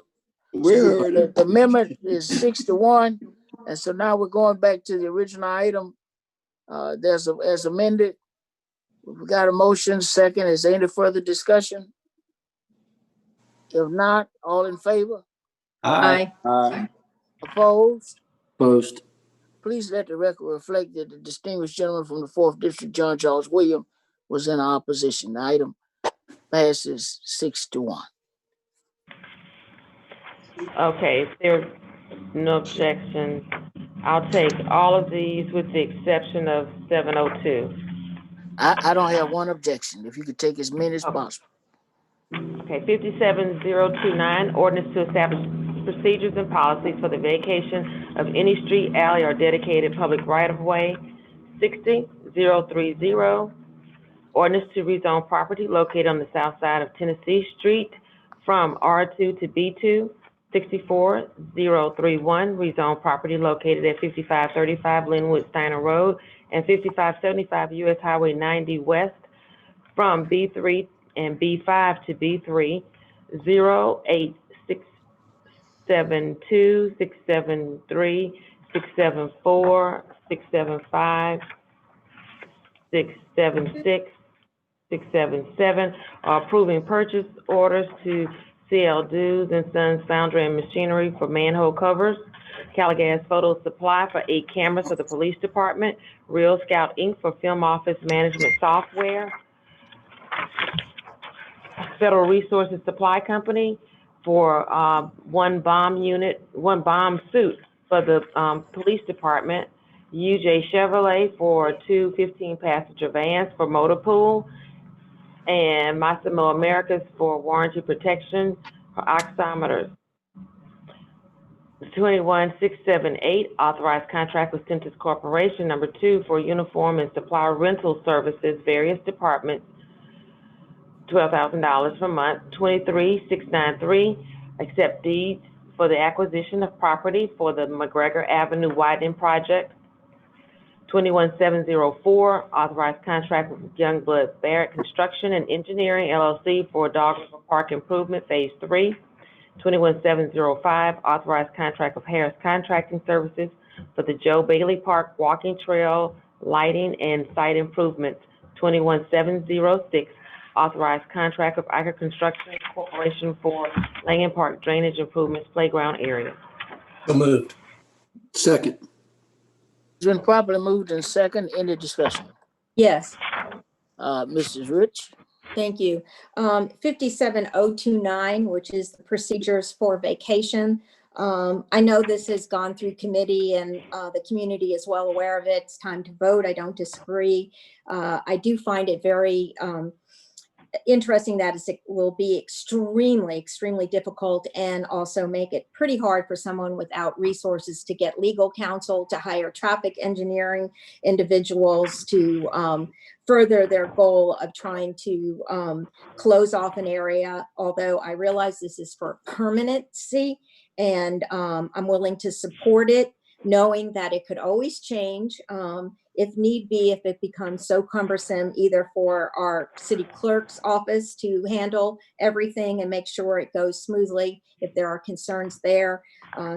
We heard it. The amendment is 6-1, and so now we're going back to the original item. There's as amended. We've got a motion, second. Is there any further discussion? If not, all in favor? aye. Aye. Opposed? Post. Please let the record reflect that the distinguished gentleman from the 4th District, John Charles Williams, was in opposition. The item passes 6-1. Okay, if there's no objection, I'll take all of these with the exception of 702. I don't have one objection. If you could take as many as possible. Okay, 57029, ordinance to establish procedures and policies for the vacation of any street, alley, or dedicated public right-of-way. 60030, ordinance to rezone property located on the south side of Tennessee Street from R2 to B2. 64031, rezone property located at 5535 Linwood Steiner Road and 5575 US Highway 90 West from B3 and B5 to B3. 08672, 673, 674, 675, 676, 677 are approving purchase orders to CL Dues and Sons Foundry and Machinery for manhole covers, Caligas Photo Supply for 8 cameras for the police department, Real Scout Inc. for film office management software, Federal Resources Supply Company for one bomb suit for the police department, UJ Chevrolet for 2 15-passenger vans for motor pool, and Massimo Americas for warranty protection for oximeters. 21678, authorized contract with Census Corporation, number 2, for uniform and supply rental services, various departments, $12,000 per month. 23693, accept deeds for the acquisition of property for the McGregor Avenue widening project. 21704, authorized contract with Youngblood Barrett Construction and Engineering LLC for Dog River Park Improvement Phase 3. 21705, authorized contract with Harris Contracting Services for the Joe Bailey Park Walking Trail lighting and site improvements. 21706, authorized contract with Iker Construction Corporation for Langen Park drainage improvements playground area. So moved. Second. It's been properly moved in second. Any discussion? Yes. Mrs. Rich? Thank you. 57029, which is the procedures for vacation. I know this has gone through committee and the community is well aware of it. It's time to vote. I don't disagree. I do find it very interesting that it will be extremely difficult and also make it pretty hard for someone without resources to get legal counsel, to hire traffic engineering individuals to further their goal of trying to close off an area. Although I realize this is for permanency and I'm willing to support it, knowing that it could always change. If need be, if it becomes so cumbersome, either for our city clerk's office to handle everything and make sure it goes smoothly, if there are concerns there.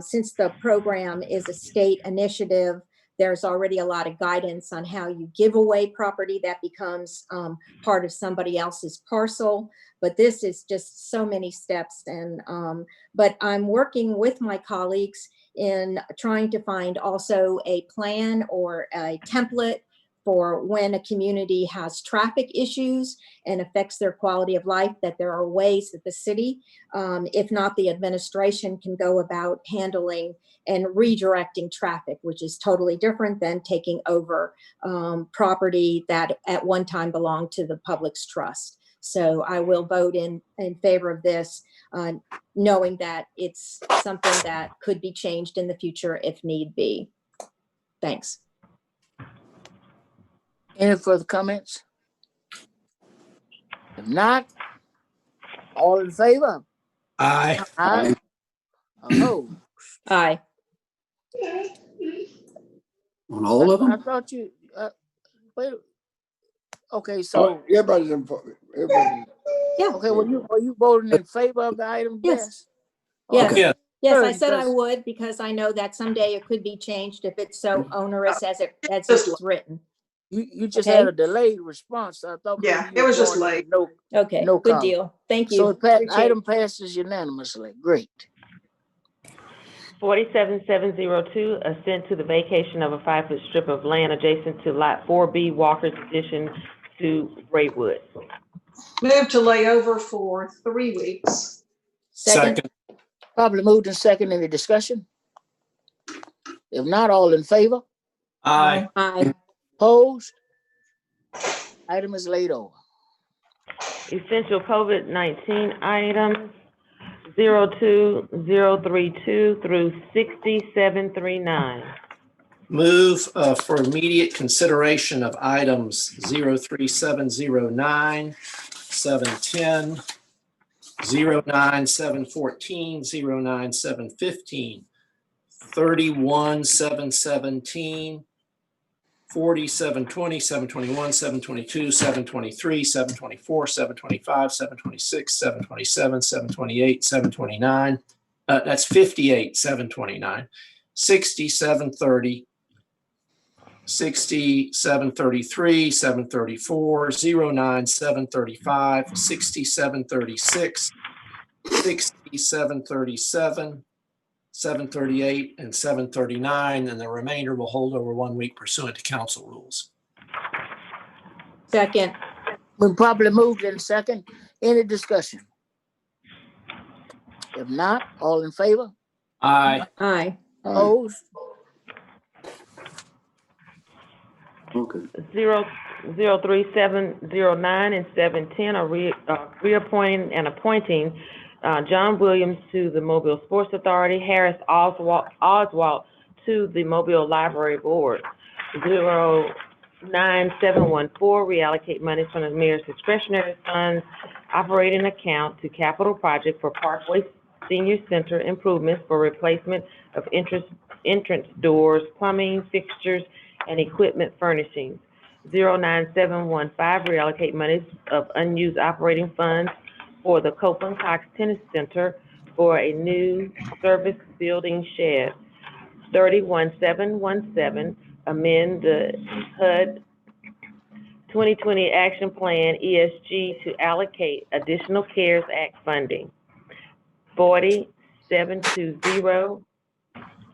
Since the program is a state initiative, there's already a lot of guidance on how you give away property that becomes part of somebody else's parcel. But this is just so many steps. And but I'm working with my colleagues in trying to find also a plan or a template for when a community has traffic issues and affects their quality of life, that there are ways that the city, if not the administration, can go about handling and redirecting traffic, which is totally different than taking over property that at one time belonged to the public's trust. So I will vote in favor of this, knowing that it's something that could be changed in the future if need be. Thanks. Any further comments? If not, all in favor? Aye. Aye. Opposed? Aye. On all of I them? thought you, wait. Okay, Oh, so, everybody's in, everybody. Yeah. okay, were you voting in favor of the item? Yes. Yes. Yes. Okay. Yeah. Yes, Good, I said I because- would because I know that someday it could be changed if it's so onerous as it's written. You just Okay. had a delayed response. So I thought maybe Yeah, you it was just going late. No, Okay, no good comment. deal. Thank you. So Appreciate item it. passes unanimously. Great. 47702, assent to the vacation of a 5-foot strip of land adjacent to Lot 4B, Walker's addition to Raywood. Move to lay over for 3 weeks. Second. Probably moved in second. Any discussion? If not, all in favor? Aye. Aye. Opposed? Item is laid over. Essential COVID-19 items 02032 through 6739. Move for immediate consideration of items 03709, 710, 09714, 09715, 31717, 4720, 721, 722, 723, 724, 725, 726, 727, 728, 729. That's 58, 729, 60, 730, 60, 733, 734, 09, 735, 60, 736, 60, 737, 738, and 739, and the remainder will hold over 1 week pursuant to council rules. Second. We probably moved in second. Any discussion? If not, all in favor? Aye. Aye. Opposed? Okay. 03709 and 710 are reappointing and appointing John Williams to the Mobile Sports Authority, Harris Oswalt to the Mobile Library Board. 09714, reallocate monies from the mayor's discretionary funds operating account to capital project for Parkway Senior Center improvements for replacement of entrance doors, plumbing fixtures, and equipment furnishings. 09715, reallocate monies of unused operating funds for the Copeland Cox Tennis Center for a new service building shed. 31717, amend the HUD 2020 Action Plan ESG to allocate additional CARES Act funding. 40720,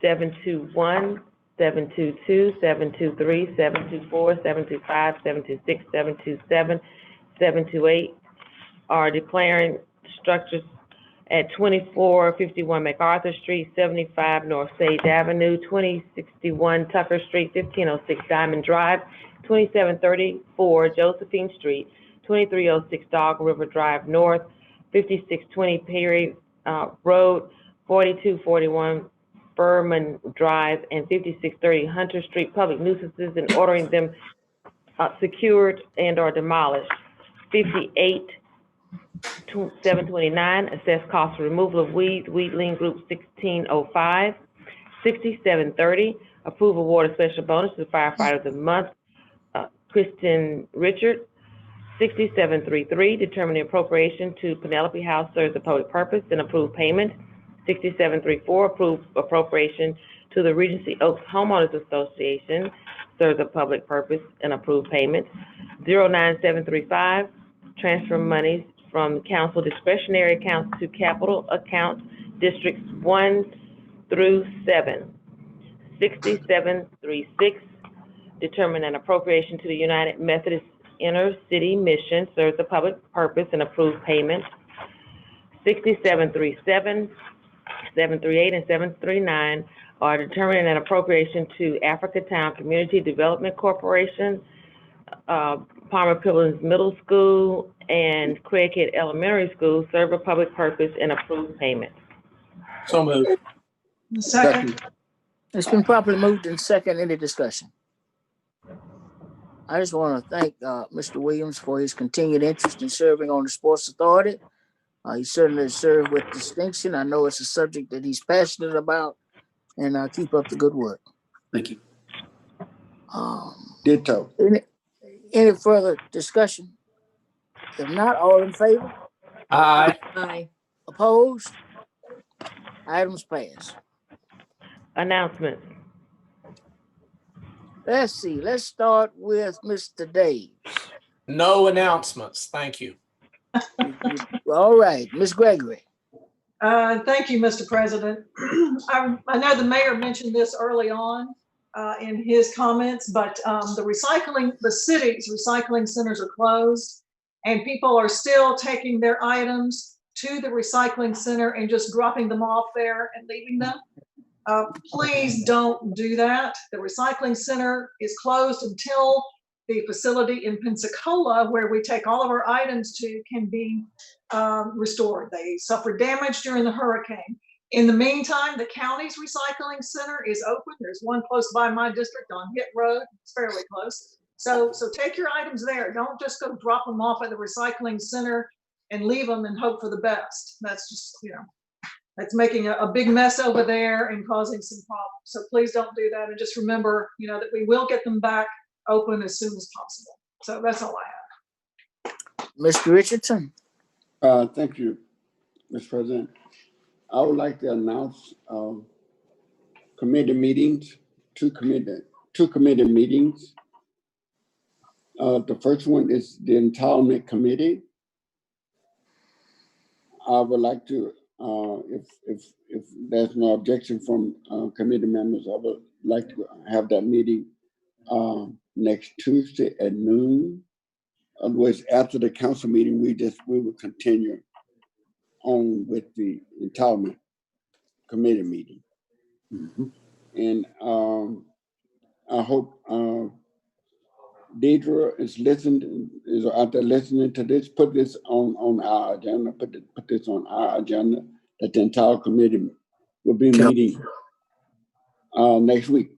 721, 722, 723, 724, 725, 726, 727, 728 are declaring structures at 2451 MacArthur Street, 75 North Sage Avenue, 2061 Tucker Street, 1506 Diamond Drive, 2734 Josephine Street, 2306 Dog River Drive North, 5620 Perry Road, 4241 Furman Drive, and 5630 Hunter Street public nuisances and ordering them secured and or demolished. 729, assess cost for removal of weeds, Weedling Group 1605. 6730, approve award of special bonus to the firefighter of the month, Kristen Richard. 6733, determine the appropriation to Penelope House serves a public purpose and approve payment. 6734, approve appropriation to the Regency Oaks Homeowners Association serves a public purpose and approve payment. 09735, transfer monies from council discretionary accounts to capital accounts, districts 1 through 7. 6736, determine an appropriation to the United Methodist Inner City Mission, serves the public purpose, and approve payment. 6737, 738, and 739 are determining an appropriation to Africatown Community Development Corporation, Palmer Pilgrims Middle School, and Craighead Elementary School, serve a public purpose, and approve payment. So moved. Second. It's been properly moved and second. Any discussion? I just want to thank Mr. Williams for his continued interest in serving on the Sports Authority. He certainly has served with distinction. I know it's a subject that he's passionate about, and keep up the good work. Thank you. Ditto. Any further discussion? If not, all in favor? Aye. Aye. Opposed? Items passed. Announcements. Let's see. Let's start with Mr. Daves. No announcements. Thank you. All right, Ms. Gregory. Thank you, Mr. President. I know the mayor mentioned this early on in his comments, but the city's recycling centers are closed, and people are still taking their items to the recycling center and just dropping them off there and leaving them. Please don't do that. The recycling center is closed until the facility in Pensacola, where we take all of our items to, can be restored. They suffered damage during the hurricane. In the meantime, the county's recycling center is open. There's one close by my district on Hit Road. It's fairly close. So take your items there. Don't just go drop them off at the recycling center and leave them and hope for the best. That's just, that's making a big mess over there and causing some problems. So please don't do that. And just remember, that we will get them back open as soon as possible. So that's all I have. Mr. Richardson. Thank you, Mr. President. I would like to announce committee meetings, two committee meetings. The first one is the Entitlement Committee. I would like to, if there's no objection from committee members, I would like to have that meeting next Tuesday at noon. Otherwise, after the council meeting, we will continue on with the Entitlement Committee meeting. Mm-hmm. And I hope Deidre is out there listening to this. Put this on our agenda. Put this on our agenda that the entire committee will be meeting next week,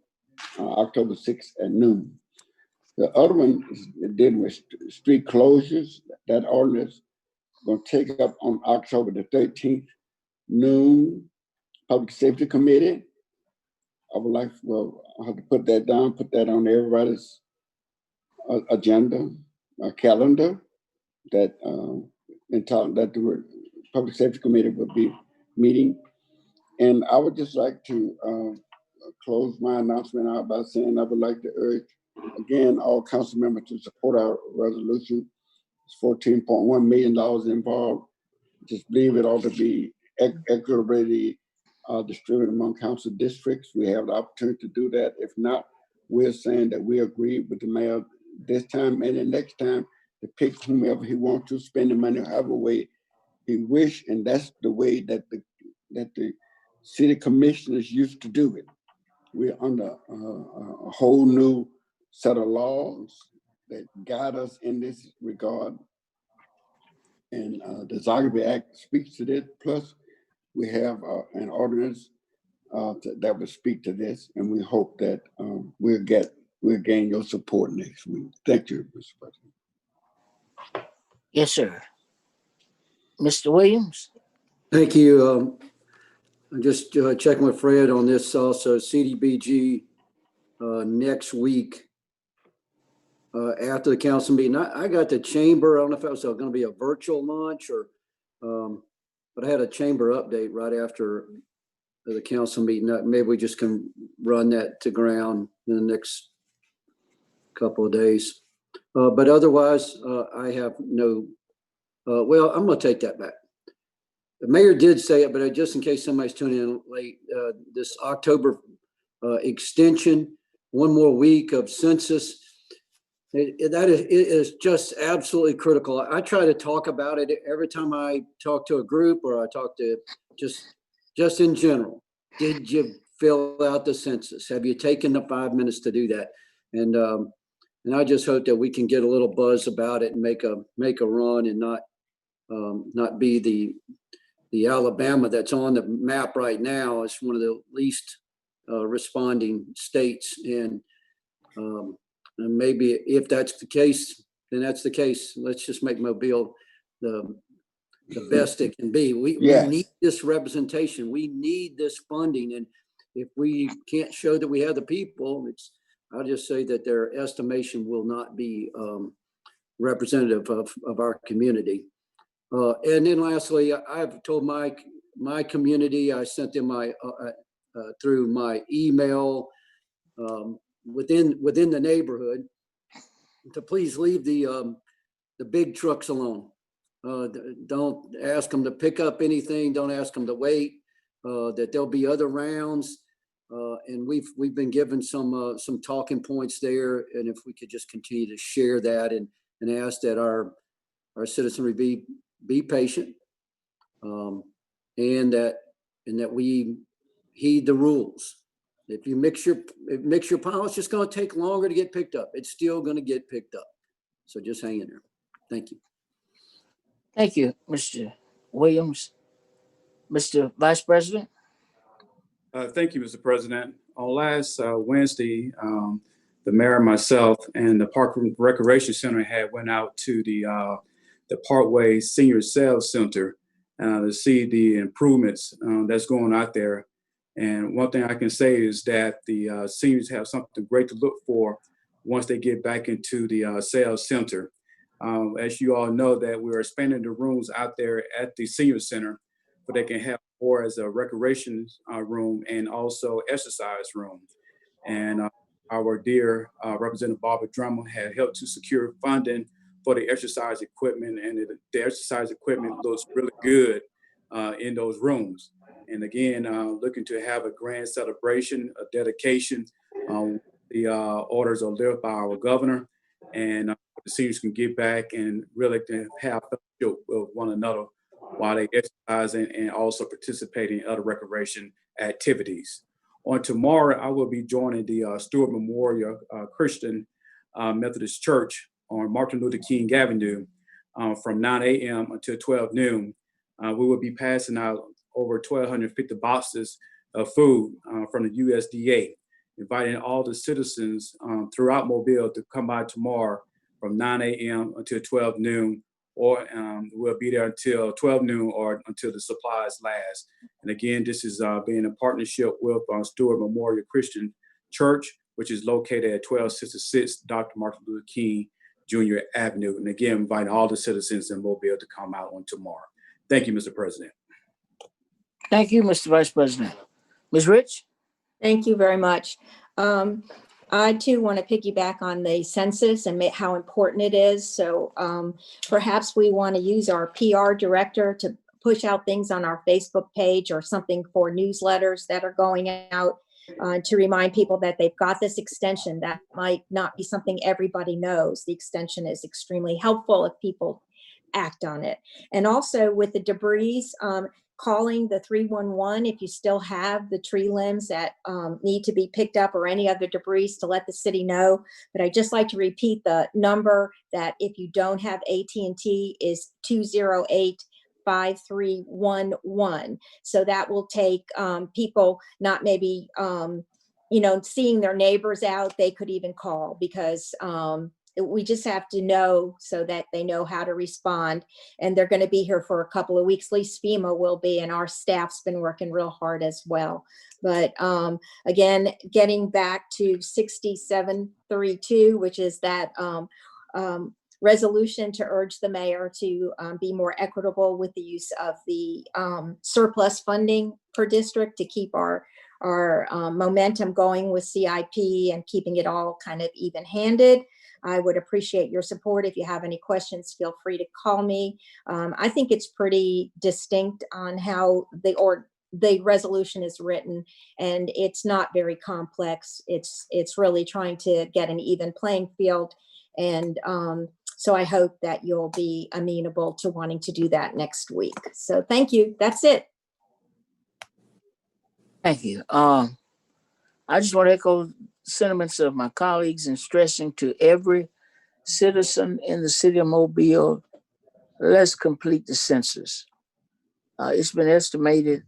October 6th at noon. The other one is dealing with street closures. That ordinance going to take up on October the 13th, noon. Public Safety Committee. I would like, I have to put that down, put that on everybody's agenda, calendar, that the Public Safety Committee will be meeting. And I would just like to close my announcement out by saying I would like to urge, again, all council members to support our resolution. It's $14.1 million involved. Just believe it ought to be equitably distributed among council districts. We have the opportunity to do that. If not, we're saying that we agree with the mayor this time and the next time to pick whomever he wants to spend the money however way he wish, and that's the way that the city commissioners used to do it. We're under a whole new set of laws that guide us in this regard. And the Zogby Act speaks to this. Plus, we have an ordinance that will speak to this, and we hope that we'll gain your support next week. Thank you, Mr. President. Yes, sir. Mr. Williams. Thank you. I'm just checking with Fred on this also. CDBG next week after the council meeting. I got the chamber. I don't know if it was going to be a virtual launch or, but I had a chamber update right after the council meeting. Maybe we just can run that to ground in the next couple of days. But otherwise, I have no, well, I'm going to take that back. the mayor did say it, but just in case somebody's tuning in late, this October extension, one more week of census, it is just absolutely critical. I try to talk about it every time I talk to a group or I talk to just in general. Did you fill out the census? Have you taken the 5 minutes to do that? And I just hope that we can get a little buzz about it and make a run and not be the Alabama that's on the map right now. It's one of the least responding states, and maybe if that's the case, then that's the case. Let's just make Mobile the best it can be. We need this representation. We need this funding, and if we can't show that we have the people, I'll just say that their estimation will not be representative of our community. And then lastly, I've told my community, I sent them through my email within the neighborhood to please leave the big trucks alone. Don't ask them to pick up anything. Don't ask them to wait. That there'll be other rounds. And we've been given some talking points there, and if we could just continue to share that and ask that our citizenry be patient, and that we heed the rules. If you mix your pile, it's just going to take longer to get picked up. It's still going to get picked up. So just hang in there. Thank you. Thank you, Mr. Williams. Mr. Vice President. Thank you, Mr. President. On last Wednesday, the mayor, myself, and the Park and Recreation Center went out to the Parkway Senior Sales Center to see the improvements that's going out there. And one thing I can say is that the seniors have something great to look for once they get back into the sales center. As you all know, that we're expanding the rooms out there at the senior center, but they can have more as a recreation room and also exercise room. And our dear Representative Barbara Drummond had helped to secure funding for the exercise equipment, and the exercise equipment looks really good in those rooms. And again, looking to have a grand celebration, a dedication. The orders are led by our governor, and the seniors can get back and really can have fellowship with one another while they exercise and also participate in other recreation activities. On tomorrow, I will be joining the Stewart Memorial Christian Methodist Church on Martin Luther King Avenue from 9 a.m. until 12 noon. We will be passing out over 1,250 boxes of food from the USDA, inviting all the citizens throughout Mobile to come by tomorrow from 9 a.m. until 12 noon, or we'll be there until 12 noon or until the supplies last. And again, this is being a partnership with Stewart Memorial Christian Church, which is located at 1266 Dr. Martin Luther King Jr. Avenue. And again, inviting all the citizens in Mobile to come out on tomorrow. Thank you, Mr. President. Thank you, Mr. Vice President. Ms. Rich? Thank you very much. I too want to piggyback on the census and how important it is. So perhaps we want to use our PR director to push out things on our Facebook page or something for newsletters that are going out to remind people that they've got this extension. That might not be something everybody knows. The extension is extremely helpful if people act on it. And also with the debris, calling the 311 if you still have the tree limbs that need to be picked up or any other debris to let the city know. But I'd just like to repeat the number that if you don't have AT&T is 208-5311. So that will take people not maybe, seeing their neighbors out, they could even call because we just have to know so that they know how to respond. And they're going to be here for a couple of weeks. At least FEMA will be, and our staff's been working real hard as well. But again, getting back to 6732, which is that resolution to urge the mayor to be more equitable with the use of the surplus funding per district to keep our momentum going with CIP and keeping it all kind of even-handed. I would appreciate your support. If you have any questions, feel free to call me. I think it's pretty distinct on how the resolution is written, and it's not very complex. It's really trying to get an even playing field. And so I hope that you'll be amenable to wanting to do that next week. So thank you. That's it. Thank you. I just want to echo sentiments of my colleagues in stressing to every citizen in the city of Mobile, let's complete the census. It's been estimated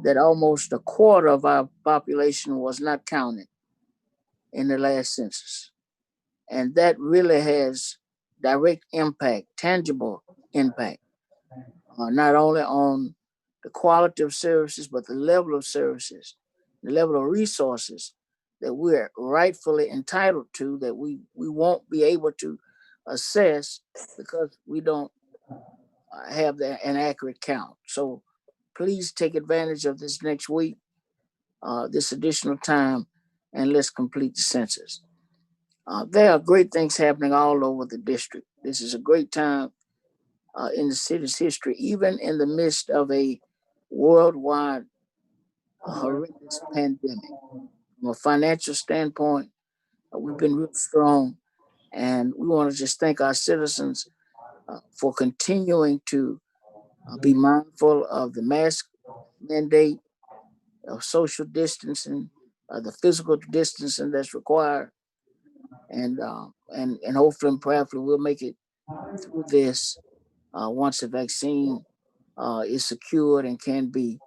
that almost a quarter of our population was not counted in the last census. And that really has direct impact, tangible impact, not only on the quality of services, but the level of services, the level of resources that we're rightfully entitled to, that we won't be able to assess because we don't have an accurate count. So please take advantage of this next week, this additional time, and let's complete the census. There are great things happening all over the district. This is a great time in the city's history, even in the midst of a worldwide horrendous pandemic. From a financial standpoint, we've been real strong, and we want to just thank our citizens for continuing to be mindful of the mask mandate, of social distancing, the physical distancing that's required, and hopefully and prayerfully we'll make it through this once the vaccine is secured and can be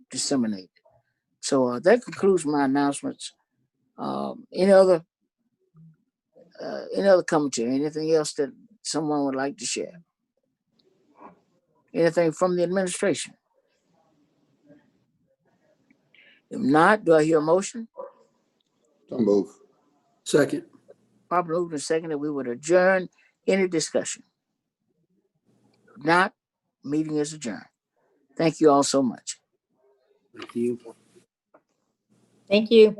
disseminated. So that concludes my announcements. Any other commentary? Anything else that someone would like to share? Anything from the administration? If not, do I hear a motion? So move. Second. Properly moved and seconded, we would adjourn. Any discussion? If not, meeting is adjourned. Thank you all so much. Thank you. Thank you.